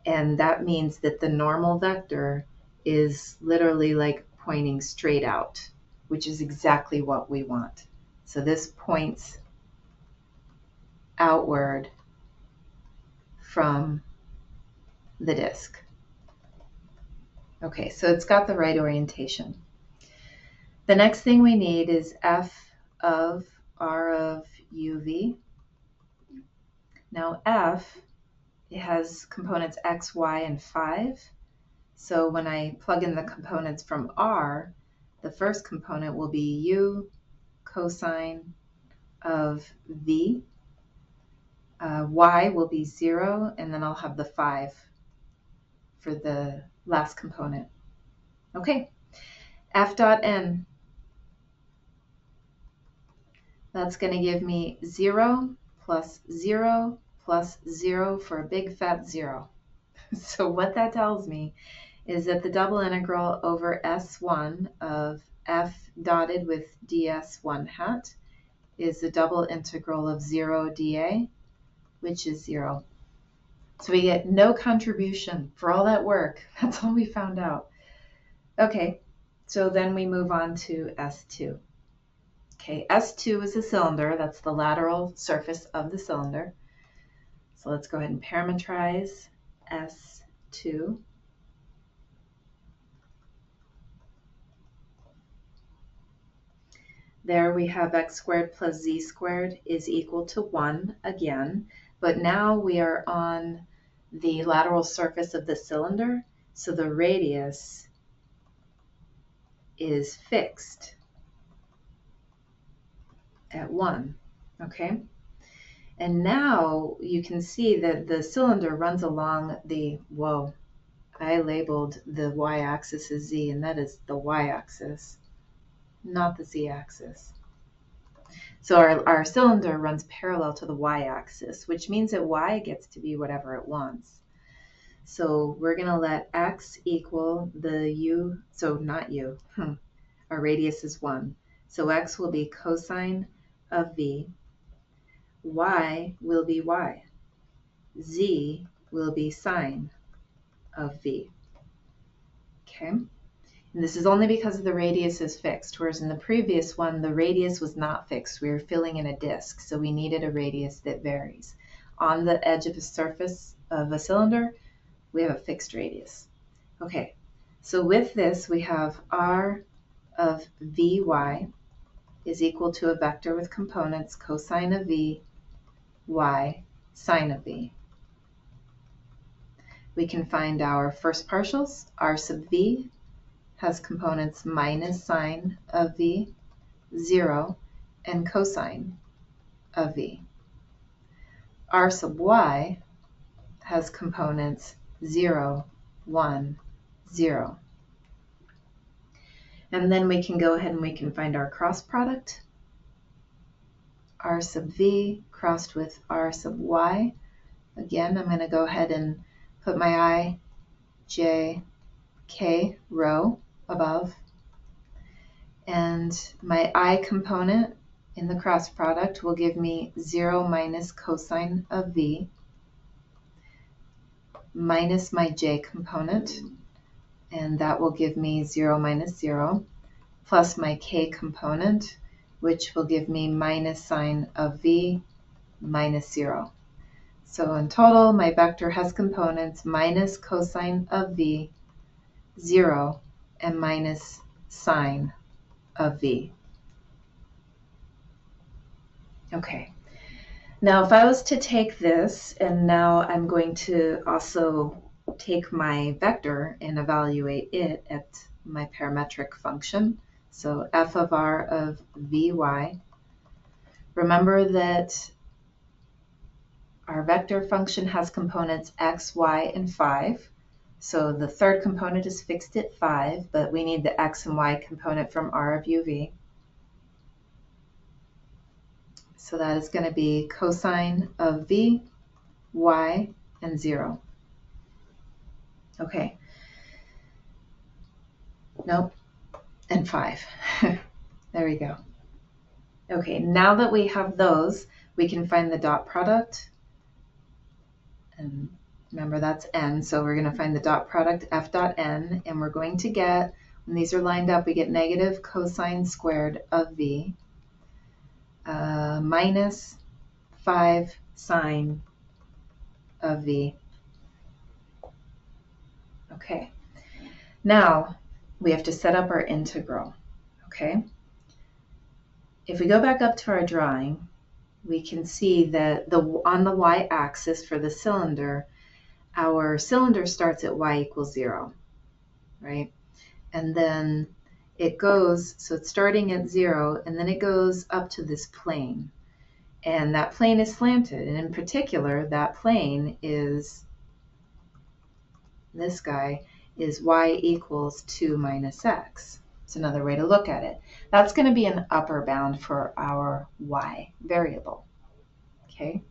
and that means that the normal vector is literally like pointing straight out, which is exactly what we want. So this points outward from the disk. Okay, so it's got the right orientation. The next thing we need is f of r of uv. Now f, it has components x, y, and 5. So when I plug in the components from r, the first component will be u cosine of v. Y will be 0, and then I'll have the 5 for the last component. Okay, F dot n. That's going to give me 0 plus 0 plus 0 for a big fat 0. So what that tells me is that the double integral over S1 of f dotted with ds1 hat is the double integral of 0 dA, which is 0. So we get no contribution for all that work. That's all we found out. Okay, so then we move on to S2. Okay, S2 is a cylinder. That's the lateral surface of the cylinder. So let's go ahead and parameterize S2. There we have x squared plus z squared is equal to 1 again, but now we are on the lateral surface of the cylinder, so the radius is fixed at 1, okay? And now you can see that the cylinder runs along the, whoa, I labeled the y-axis as z, and that is the y-axis, not the z-axis. So our cylinder runs parallel to the y-axis, which means that y gets to be whatever it wants. So we're going to let x equal the u, so not u, our radius is 1. So x will be cosine of v, y will be y, z will be sine of v. Okay? And this is only because the radius is fixed, whereas in the previous one, the radius was not fixed. We were filling in a disk, so we needed a radius that varies. On the edge of the surface of a cylinder, we have a fixed radius. Okay, so with this, we have r of vy is equal to a vector with components cosine of v, y, sine of v. We can find our first partials. R sub v has components minus sine of v, 0, and cosine of v. R sub y has components 0, 1, 0. And then we can go ahead and we can find our cross product. R sub v crossed with R sub y. Again, I'm going to go ahead and put my I, j, k row above. And my I component in the cross product will give me 0 minus cosine of v minus my j component, and that will give me 0 minus 0, plus my k component, which will give me minus sine of v minus 0. So in total, my vector has components minus cosine of v, 0, and minus sine of v. Okay, now if I was to take this, and now I'm going to also take my vector and evaluate it at my parametric function. So f of r of vy. Remember that our vector function has components x, y, and 5. So the third component is fixed at 5, but we need the x and y component from r of uv. So that is going to be cosine of v, y, and 0. Okay. Nope. And 5. There we go. Okay, now that we have those, we can find the dot product. And remember, that's n, so we're going to find the dot product f dot n, and we're going to get, when these are lined up, we get negative cosine squared of v minus 5 sine of v. Okay, now we have to set up our integral. Okay, if we go back up to our drawing, we can see that on the y-axis for the cylinder, our cylinder starts at y equals 0, right? And then it goes, so it's starting at 0, and then it goes up to this plane. And that plane is slanted, and in particular, that plane is, this guy is y equals 2 minus x. It's another way to look at it. That's going to be an upper bound for our y variable. Okay.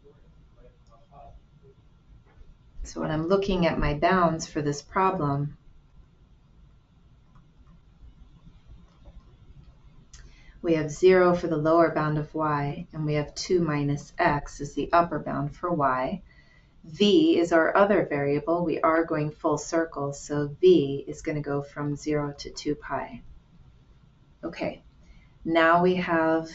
So when I'm looking at my bounds for this problem, we have 0 for the lower bound of y, and we have 2 minus x as the upper bound for y. V is our other variable. We are going full circle, so v is going to go from 0 to 2 pi. Okay, now we have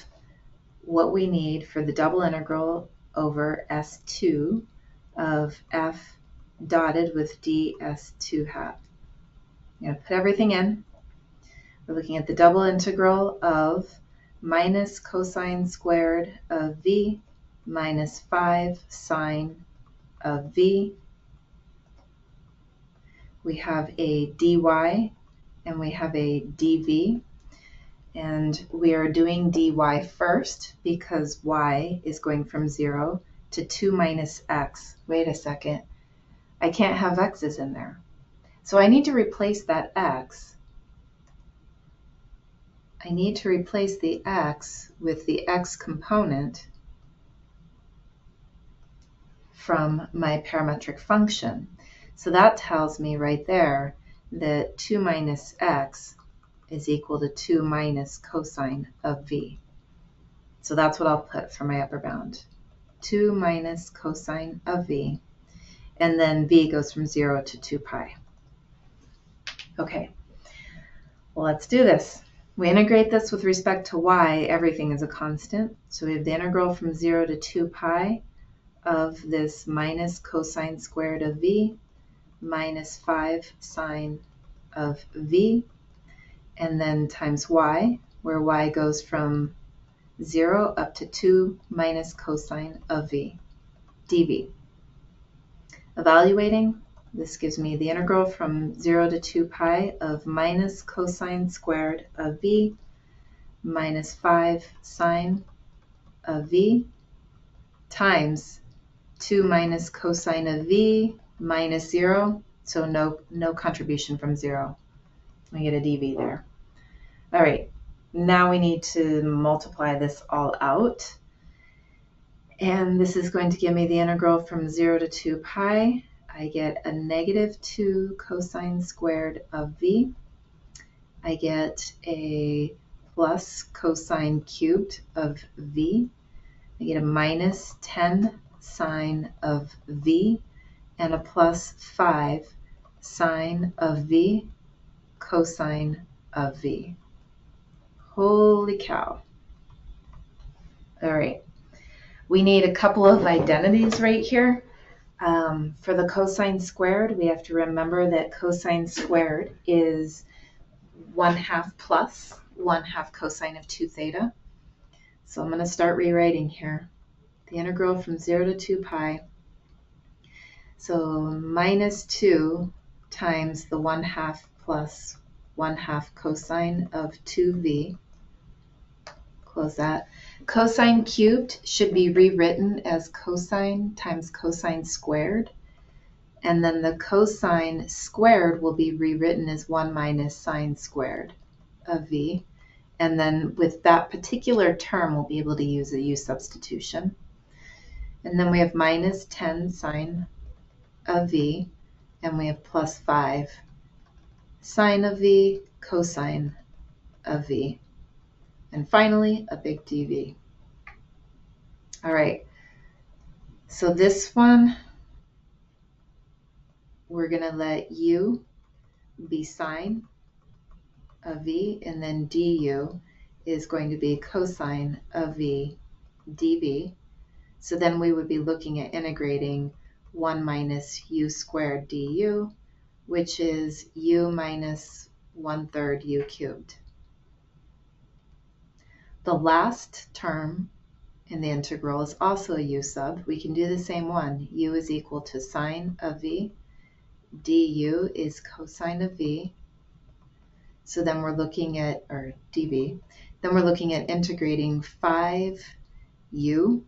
what we need for the double integral over S2 of f dotted with ds2 hat. I'm going to put everything in. We're looking at the double integral of minus cosine squared of v minus 5 sine of v. We have a dy and we have a dv. And we are doing dy first because y is going from 0 to 2 minus x. Wait a second. I can't have x's in there. So I need to replace that x. I need to replace the x with the x component from my parametric function. So that tells me right there that 2 minus x is equal to 2 minus cosine of v. So that's what I'll put for my upper bound. 2 minus cosine of v. And then v goes from 0 to 2 pi. Okay, well, let's do this. We integrate this with respect to y, everything is a constant. So we have the integral from 0 to 2 pi of this minus cosine squared of v minus 5 sine of v, and then times y, where y goes from 0 up to 2 minus cosine of v dv. Evaluating, this gives me the integral from 0 to 2 pi of minus cosine squared of v minus 5 sine of v times 2 minus cosine of v minus 0, so no contribution from 0. We get a dv there. All right, now we need to multiply this all out. And this is going to give me the integral from 0 to 2 pi. I get a negative 2 cosine squared of v. I get a plus cosine cubed of v. I get a minus 10 sine of v and a plus 5 sine of v cosine of v. Holy cow. All right. We need a couple of identities right here. For the cosine squared, we have to remember that cosine squared is 1/2 plus 1/2 cosine of 2 theta. So I'm going to start rewriting here. The integral from 0 to 2 pi. So minus 2 times the 1/2 plus 1/2 cosine of 2v. Close that. Cosine cubed should be rewritten as cosine times cosine squared. And then the cosine squared will be rewritten as 1 minus sine squared of v. And then with that particular term, we'll be able to use a u substitution. And then we have minus 10 sine of v, and we have plus 5 sine of v, cosine of v. And finally, a big dv. All right, so this one, we're going to let u be sine of v, and then du is going to be cosine of v dv. So then we would be looking at integrating 1 minus u squared du, which is u minus 1/3 u cubed. The last term in the integral is also a u sub. We can do the same one. U is equal to sine of v. Du is cosine of v. So then we're looking at, or dv, then we're looking at integrating 5u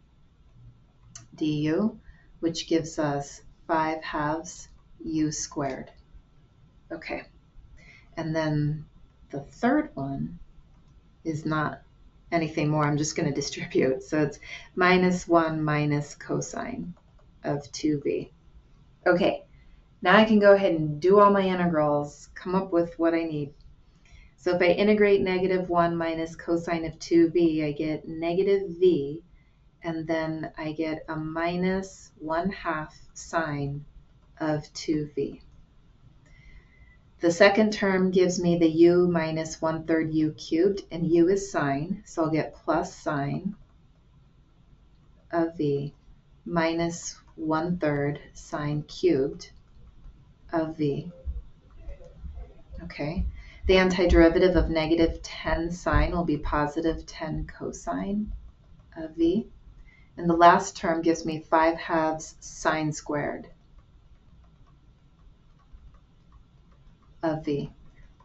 du, which gives us 5/2 u squared. Okay, and then the third one is not anything more. I'm just going to distribute. So it's minus 1 minus cosine of 2v. Okay, now I can go ahead and do all my integrals, come up with what I need. So if I integrate negative 1 minus cosine of 2v, I get negative v, and then I get a minus 1/2 sine of 2v. The second term gives me the u minus 1/3 u cubed, and u is sine, so I'll get plus sine of v minus 1/3 sine cubed of v. Okay, the antiderivative of negative 10 sine will be positive 10 cosine of v. And the last term gives me 5/2 sine squared of v.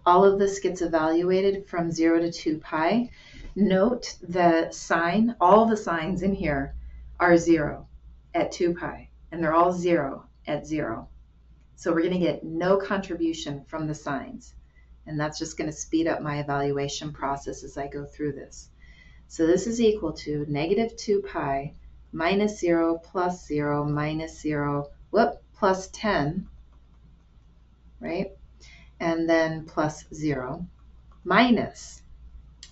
All of this gets evaluated from 0 to 2 pi. Note that sine, all the signs in here are 0 at 2 pi, and they're all 0 at 0. So we're going to get no contribution from the signs, and that's just going to speed up my evaluation process as I go through this. So this is equal to negative 2 pi minus 0 plus 0 minus 0, plus 10, right? And then plus 0 minus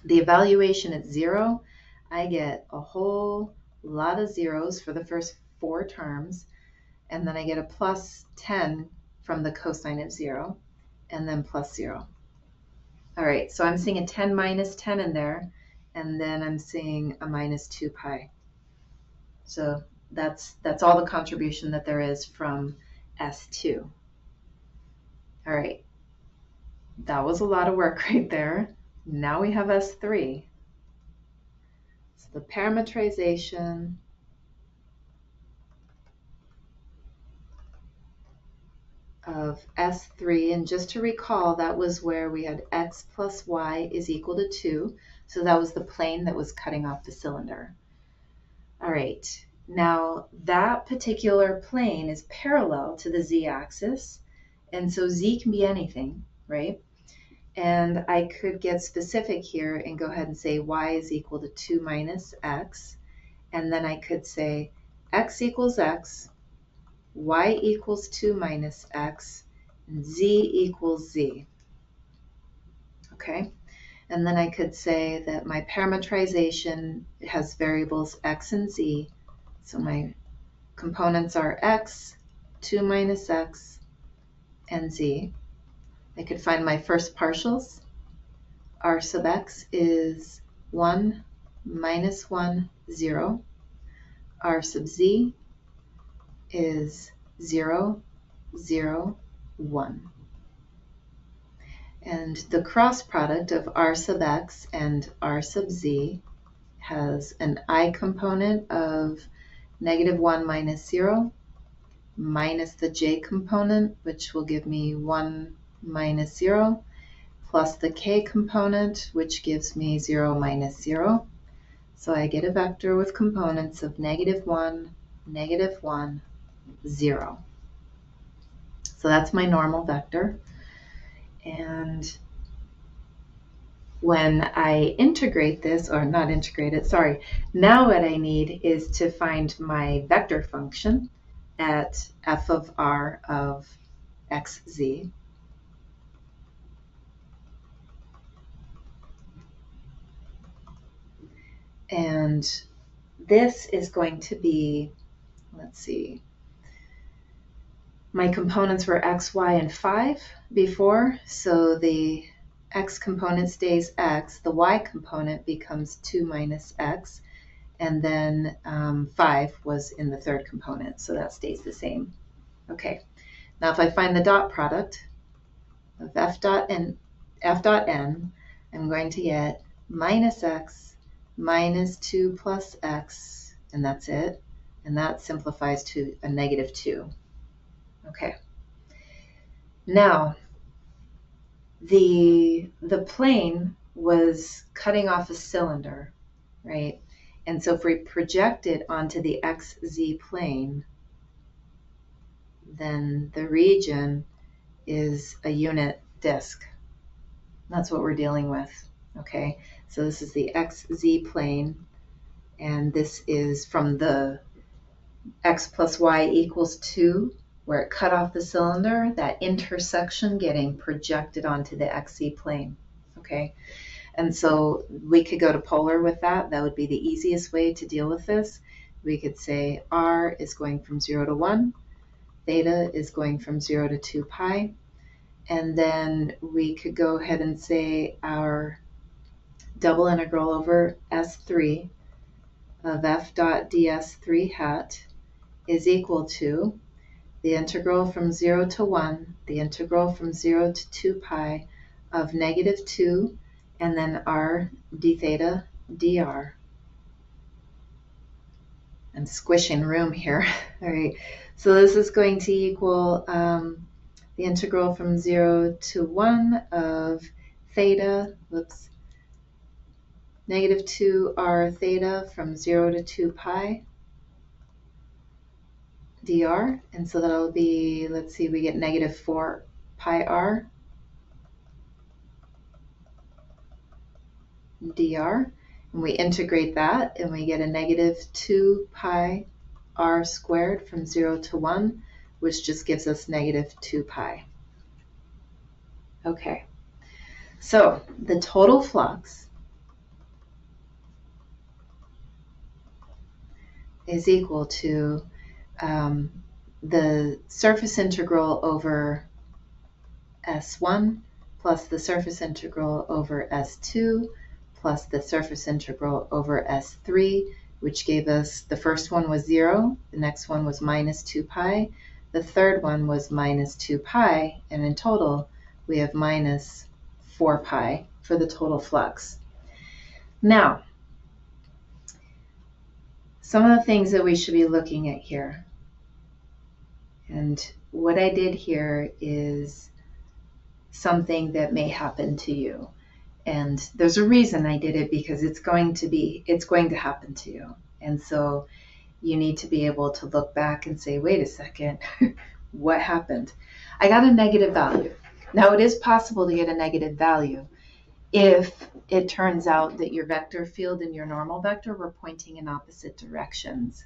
the evaluation at 0. I get a whole lot of zeros for the first 4 terms, and then I get a plus 10 from the cosine of 0, and then plus 0. All right, so I'm seeing a 10 minus 10 in there, and then I'm seeing a minus 2 pi. So that's all the contribution that there is from S2. All right, that was a lot of work right there. Now we have S3. So the parametrization of S3, and just to recall, that was where we had x plus y is equal to 2. So that was the plane that was cutting off the cylinder. All right, now that particular plane is parallel to the z-axis, and so z can be anything, right? And I could get specific here and go ahead and say y is equal to 2 minus x, and then I could say x equals x, y equals 2 minus x, and z equals z. Okay, and then I could say that my parametrization has variables x and z. So my components are x, 2 minus x, and z. I could find my first partials. R sub x is 1 minus 1, 0. R sub z is 0, 0, 1. And the cross product of r sub x and r sub z has an I component of negative 1 minus 0, minus the j component, which will give me 1 minus 0, plus the k component, which gives me 0 minus 0. So I get a vector with components of negative 1, 0. So that's my normal vector. And when I integrate this, or not integrate it, sorry, now what I need is to find my vector function at f of r of xz. And this is going to be, let's see, my components were x, y, and 5 before, so the x component stays x, the y component becomes 2 minus x, and then 5 was in the third component, so that stays the same. Okay, now if I find the dot product of f dot n, I'm going to get minus x minus 2 plus x, and that's it, and that simplifies to a negative 2. Okay, now the plane was cutting off a cylinder, right? And so if we project it onto the xz plane, then the region is a unit disk. That's what we're dealing with. Okay, so this is the XZ plane, and this is from the x plus y equals 2, where it cut off the cylinder, that intersection getting projected onto the XZ plane. Okay, and so we could go to polar with that. That would be the easiest way to deal with this. We could say r is going from 0 to 1, theta is going from 0 to 2 pi, and then we could go ahead and say our double integral over S3 of f dot ds3 hat is equal to the integral from 0 to 1, the integral from 0 to 2 pi of negative 2, and then r d theta dr. I'm squishing room here. All right, so this is going to equal the integral from 0 to 1 of theta, negative 2 r theta from 0 to 2 pi dr. And so that'll be, let's see, we get negative 4 pi r dr. And we integrate that, and we get a negative 2 pi r squared from 0 to 1, which just gives us negative 2 pi. Okay, so the total flux is equal to the surface integral over S1 plus the surface integral over S2 plus the surface integral over S3, which gave us, the first one was 0, the next one was minus 2 pi, the third one was minus 2 pi, and in total we have minus 4 pi for the total flux. Now, some of the things that we should be looking at here, and what I did here is something that may happen to you. And there's a reason I did it, because it's going to happen to you. And so you need to be able to look back and say, wait a second, what happened? I got a negative value. Now, it is possible to get a negative value if it turns out that your vector field and your normal vector were pointing in opposite directions.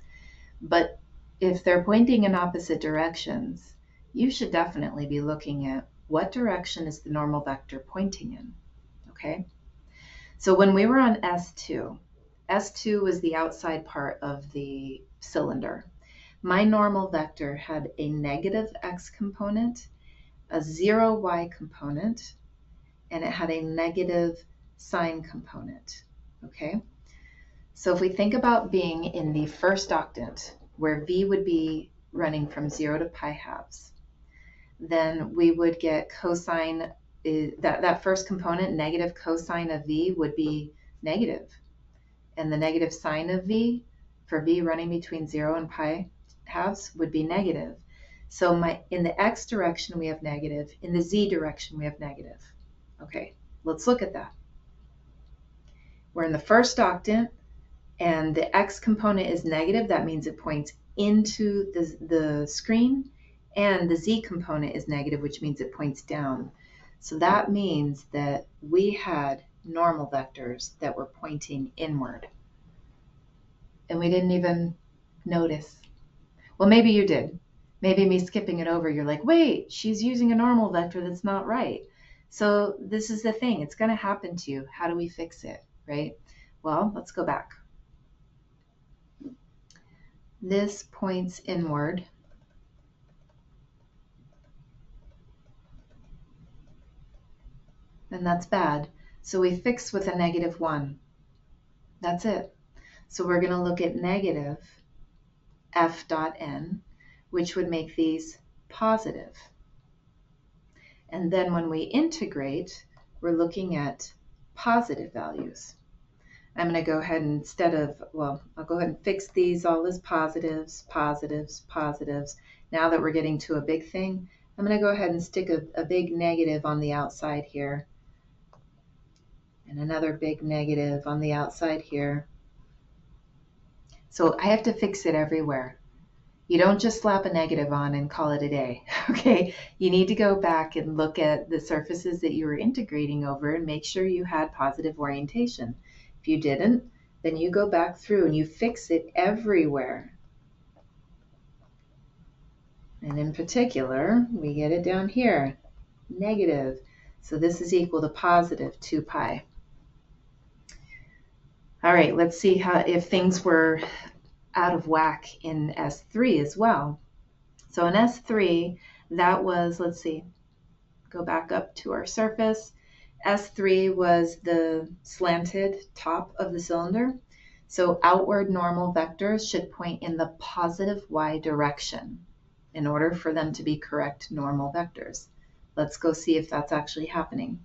But if they're pointing in opposite directions, you should definitely be looking at what direction is the normal vector pointing in. Okay, so when we were on S2, S2 was the outside part of the cylinder. My normal vector had a negative x component, a 0 y component, and it had a negative sine component. Okay, so if we think about being in the first octant, where v would be running from 0 to pi halves, then we would get cosine, that first component, negative cosine of v, would be negative. And the negative sine of v, for v running between 0 and pi halves, would be negative. So in the x direction we have negative, in the z direction we have negative. Okay, let's look at that. We're in the first octant, and the x component is negative. That means it points into the screen, and the z component is negative, which means it points down. So that means that we had normal vectors that were pointing inward, and we didn't even notice. Well, maybe you did. Maybe me skipping it over, you're like, wait, she's using a normal vector that's not right. So this is the thing, it's going to happen to you. How do we fix it, right? Well, let's go back. This points inward. And that's bad. So we fix with a negative 1. That's it. So we're going to look at negative f dot n, which would make these positive. And then when we integrate, we're looking at positive values. I'm going to go ahead and I'll go ahead and fix these all as positives, positives, positives. Now that we're getting to a big thing, I'm going to go ahead and stick a big negative on the outside here, and another big negative on the outside here. So I have to fix it everywhere. You don't just slap a negative on and call it a day, okay? You need to go back and look at the surfaces that you were integrating over and make sure you had positive orientation. If you didn't, then you go back through and you fix it everywhere. And in particular, we get it down here, negative. So this is equal to positive 2 pi. All right, let's see how if things were out of whack in S3 as well. So in S3, that was, let's see, go back up to our surface. S3 was the slanted top of the cylinder. So outward normal vectors should point in the positive y direction in order for them to be correct normal vectors. Let's go see if that's actually happening.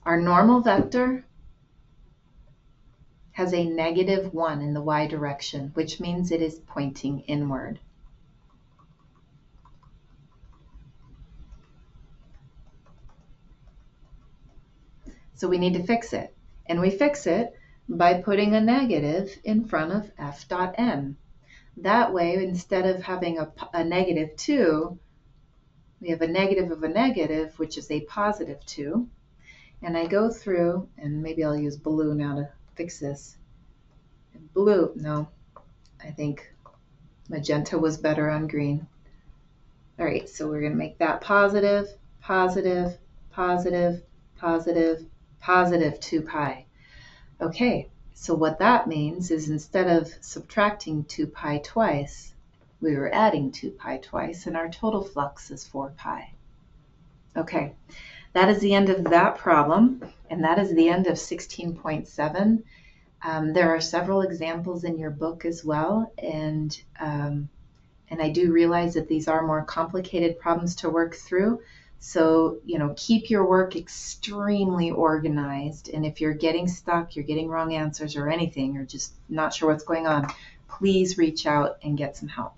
Our normal vector has a -1 in the y direction, which means it is pointing inward. So we need to fix it. And we fix it by putting a negative in front of f dot n. That way, instead of having a -2, we have a negative of a negative, which is a +2. And I go through, and maybe I'll use blue now to fix this. Blue, no, I think magenta was better on green. All right, so we're going to make that positive, positive, positive, positive, positive 2 pi. Okay, so what that means is instead of subtracting 2 pi twice, we were adding 2 pi twice, and our total flux is 4 pi. Okay, that is the end of that problem, and that is the end of 16.7. There are several examples in your book as well, and I do realize that these are more complicated problems to work through. So, keep your work extremely organized. And if you're getting stuck, you're getting wrong answers or anything, or just not sure what's going on, please reach out and get some help.